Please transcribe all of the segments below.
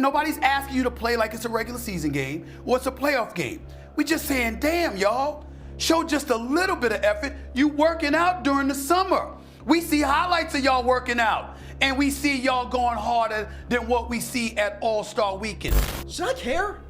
nobody's asking you to play like it's a regular season game or it's a playoff game. We just saying, damn, y'all, show just a little bit of effort. You working out during the summer. We see highlights of y'all working out, and we see y'all going harder than what we see at All-Star Weekend. Should I care?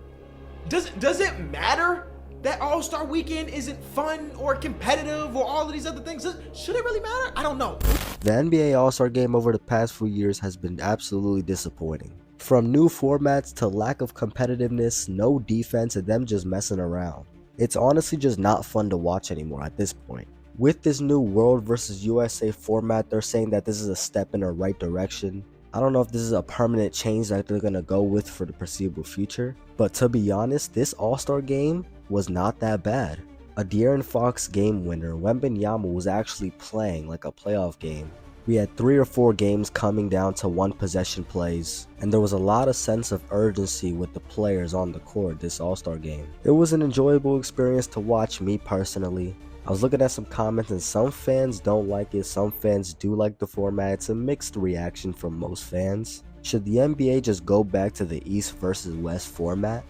Does it matter that All-Star Weekend isn't fun or competitive or all of these other things? Should it really matter? I don't know. The NBA All-Star Game over the past few years has been absolutely disappointing. From new formats to lack of competitiveness, no defense, and them just messing around. It's honestly just not fun to watch anymore at this point. With this new World vs. USA format, they're saying that this is a step in the right direction. I don't know if this is a permanent change that they're going to go with for the foreseeable future, but to be honest, this All-Star Game was not that bad. A De'Aaron Fox game winner, Wembanyama, was actually playing like a playoff game. We had 3 or 4 games coming down to 1 possession plays, and there was a lot of sense of urgency with the players on the court this All-Star Game. It was an enjoyable experience to watch, me personally. I was looking at some comments and some fans don't like it, some fans do like the format. It's a mixed reaction from most fans. Should the NBA just go back to the East versus West format?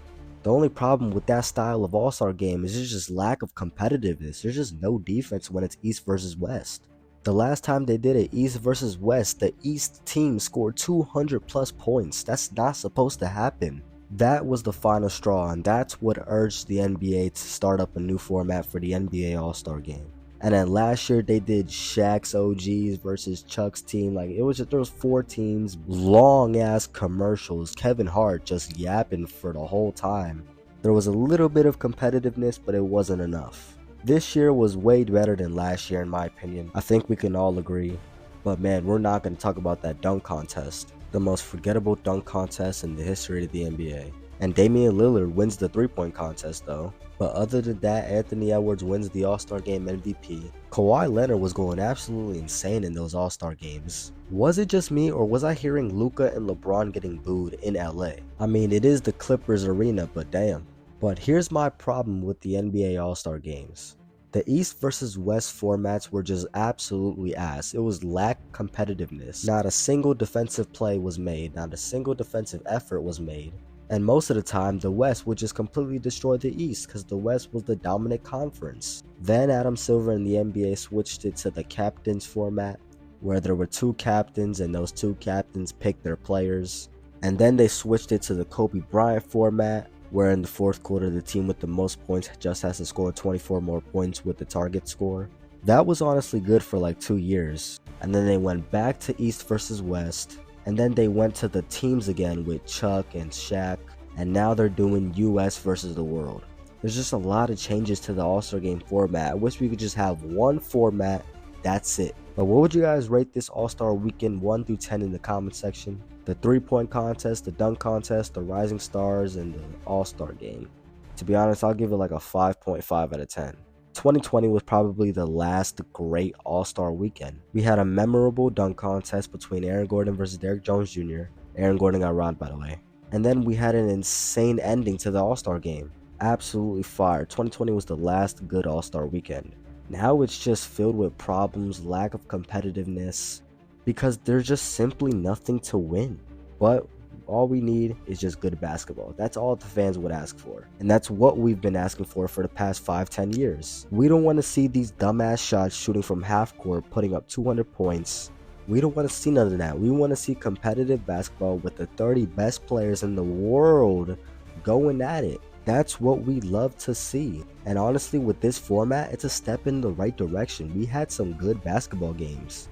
The only problem with that style of All-Star game is there's just lack of competitiveness. There's just no defense when it's East versus West. The last time they did it East versus West, the East team scored 200 plus points. That's not supposed to happen. That was the final straw, and that's what urged the NBA to start up a new format for the NBA All-Star Game. And then last year they did Shaq's OGs versus Chuck's team. Like, it was just, there was 4 teams, long ass commercials, Kevin Hart just yapping for the whole time. There was a little bit of competitiveness, but it wasn't enough. This year was way better than last year in my opinion. I think we can all agree. But man, we're not going to talk about that dunk contest. The most forgettable dunk contest in the history of the NBA. And Damian Lillard wins the 3-point contest though. But other than that, Anthony Edwards wins the All-Star Game MVP. Kawhi Leonard was going absolutely insane in those All-Star games. Was it just me, or was I hearing Luka and LeBron getting booed in LA? I mean, it is the Clippers arena, but damn. But here's my problem with the NBA All-Star games. The East versus West formats were just absolutely ass. It was lack competitiveness. Not a single defensive play was made. Not a single defensive effort was made. And most of the time, the West would just completely destroy the East because the West was the dominant conference. Then Adam Silver and the NBA switched it to the captains format, where there were 2 captains and those 2 captains picked their players. And then they switched it to the Kobe Bryant format, where in the 4th quarter the team with the most points just has to score 24 more points with the target score. That was honestly good for like 2 years. And then they went back to East versus West. And then they went to the teams again with Chuck and Shaq. And now they're doing US versus the world. There's just a lot of changes to the All-Star Game format. I wish we could just have one format. That's it. But what would you guys rate this All-Star Weekend 1 through 10 in the comment section? The 3-point contest, the dunk contest, the Rising Stars, and the All-Star Game. To be honest, I'll give it like a 5.5 out of 10. 2020 was probably the last great All-Star Weekend. We had a memorable dunk contest between Aaron Gordon versus Derrick Jones Jr. Aaron Gordon got robbed, by the way. And then we had an insane ending to the All-Star Game. Absolutely fire. 2020 was the last good All-Star Weekend. Now it's just filled with problems, lack of competitiveness, because there's just simply nothing to win. But all we need is just good basketball. That's all the fans would ask for. And that's what we've been asking for the past 5-10 years. We don't want to see these dumbass shots shooting from half court, putting up 200 points. We don't want to see none of that. We want to see competitive basketball with the 30 best players in the world going at it. That's what we love to see. And honestly, with this format, it's a step in the right direction. We had some good basketball games.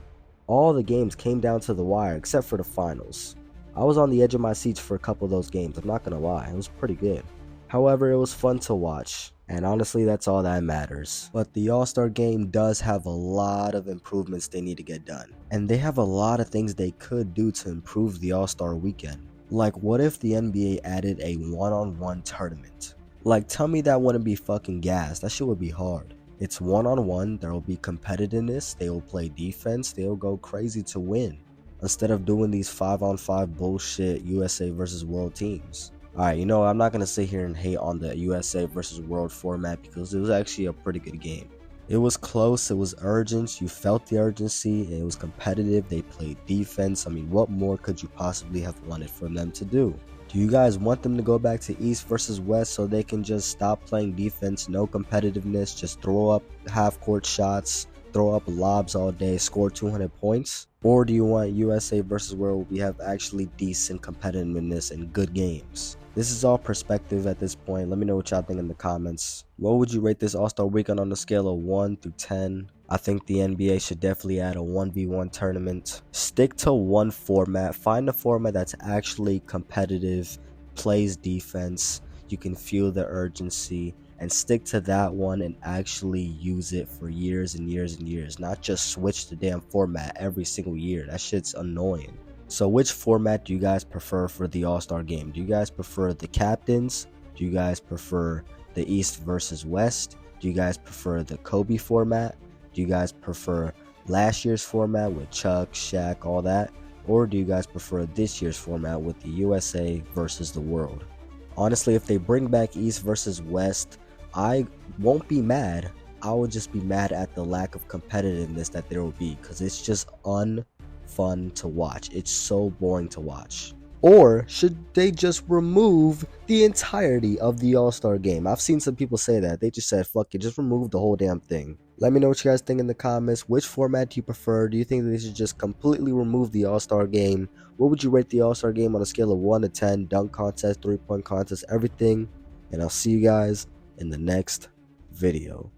All the games came down to the wire except for the finals. I was on the edge of my seats for a couple of those games, I'm not gonna lie, it was pretty good. However, it was fun to watch, and honestly that's all that matters. But the All-Star Game does have a lot of improvements they need to get done. And they have a lot of things they could do to improve the All-Star Weekend. Like, what if the NBA added a one-on-one tournament? Like, tell me that wouldn't be fucking gas. That shit would be hard. It's one-on-one, there will be competitiveness, they will play defense, they will go crazy to win. Instead of doing these 5-on-5 bullshit USA versus world teams. Alright, you know, I'm not going to sit here and hate on the USA versus world format because it was actually a pretty good game. It was close, it was urgent, you felt the urgency, and it was competitive, they played defense. I mean, what more could you possibly have wanted from them to do? Do you guys want them to go back to East versus West so they can just stop playing defense, no competitiveness, just throw up half-court shots, throw up lobs all day, score 200 points? Or do you want USA versus World where we have actually decent competitiveness and good games? This is all perspective at this point. Let me know what y'all think in the comments. What would you rate this All-Star Weekend on a scale of 1 through 10? I think the NBA should definitely add a 1v1 tournament. Stick to one format. Find a format that's actually competitive, plays defense, you can feel the urgency, and stick to that one and actually use it for years and years and years. Not just switch the damn format every single year. That shit's annoying. So which format do you guys prefer for the All-Star game? Do you guys prefer the captains? Do you guys prefer the East versus West? Do you guys prefer the Kobe format? Do you guys prefer last year's format with Chuck, Shaq, all that? Or do you guys prefer this year's format with the USA versus the world? Honestly, if they bring back East versus West, I won't be mad. I would just be mad at the lack of competitiveness that there will be, because it's just unfun to watch. It's so boring to watch. Or should they just remove the entirety of the All-Star game? I've seen some people say that. They just said, fuck it, just remove the whole damn thing. Let me know what you guys think in the comments. Which format do you prefer? Do you think that they should just completely remove the All-Star game? What would you rate the All-Star game on a scale of 1 to 10? Dunk contest, 3-point contest, everything. And I'll see you guys in the next video.